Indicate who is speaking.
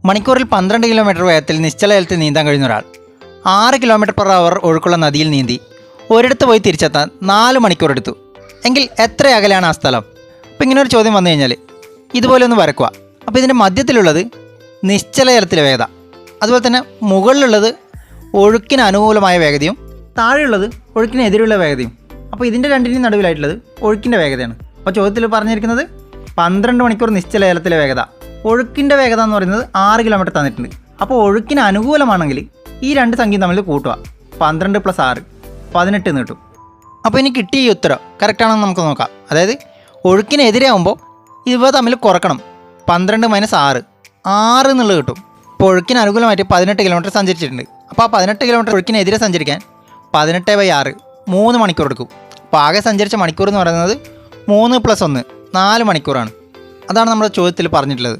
Speaker 1: മണിക്കൂറിൽ 12 കിലോമീറ്റർ വേഗത്തിൽ നിശ്ചല ജലത്തിൽ നീന്താൻ കഴിയുന്ന ഒരാൾ 6 km/h ഒഴുക്കുള്ള നദിയിൽ നീന്തി ഒരിടത്ത് പോയി തിരിച്ചെത്താൻ 4 മണിക്കൂർ എടുത്തു എങ്കിൽ എത്ര അകലെയാണ് ആ സ്ഥലം? അപ്പോൾ ഇങ്ങനെ ഒരു ചോദ്യം വന്നു കഴിഞ്ഞാൽ ഇതുപോലെ ഒന്ന് വരക്കുക. അപ്പോൾ ഇതിൻ്റെ മധ്യത്തിലുള്ളത് നിശ്ചല ജലത്തിലെ വേഗത, അതുപോലെ തന്നെ മുകളിലുള്ളത് ഒഴുക്കിന് അനുകൂലമായ വേഗതയും താഴെയുള്ളത് ഒഴുക്കിനെതിരെയുള്ള വേഗതയും. അപ്പോൾ ഇതിൻ്റെ രണ്ടിനും നടുവിലായിട്ടുള്ളത് ഒഴുക്കിൻ്റെ വേഗതയാണ്. അപ്പോൾ ചോദ്യത്തിൽ പറഞ്ഞിരിക്കുന്നത് 12 മണിക്കൂർ നിശ്ചല ജലത്തിലെ വേഗത, ഒഴുക്കിൻ്റെ വേഗത എന്ന് പറയുന്നത് 6 കിലോമീറ്റർ തന്നിട്ടുണ്ട്. അപ്പോൾ ഒഴുക്കിന് അനുകൂലമാണെങ്കിൽ ഈ രണ്ട് സംഖ്യയും തമ്മിൽ കൂട്ടുക, 12 + 6 18 എന്ന് കിട്ടും. അപ്പോൾ ഇനി കിട്ടിയ ഈ ഉത്തരം കറക്റ്റാണെന്ന് നമുക്ക് നോക്കാം. അതായത് ഒഴുക്കിനെതിരെ ആകുമ്പോൾ ഇവ തമ്മിൽ കുറക്കണം, 12 - 6 6 എന്നുള്ളത് കിട്ടും. ഇപ്പോൾ ഒഴുക്കിന് അനുകൂലമായിട്ട് 18 കിലോമീറ്റർ സഞ്ചരിച്ചിട്ടുണ്ട്. അപ്പോൾ ആ 18 കിലോമീറ്റർ ഒഴുക്കിനെതിരെ സഞ്ചരിക്കാൻ 18/6 3 മണിക്കൂർ എടുക്കും. അപ്പോൾ ആകെ സഞ്ചരിച്ച മണിക്കൂർ എന്ന് പറയുന്നത് 3 + 1 4 മണിക്കൂറാണ്. അതാണ് നമ്മുടെ ചോദ്യത്തിൽ പറഞ്ഞിട്ടുള്ളത്.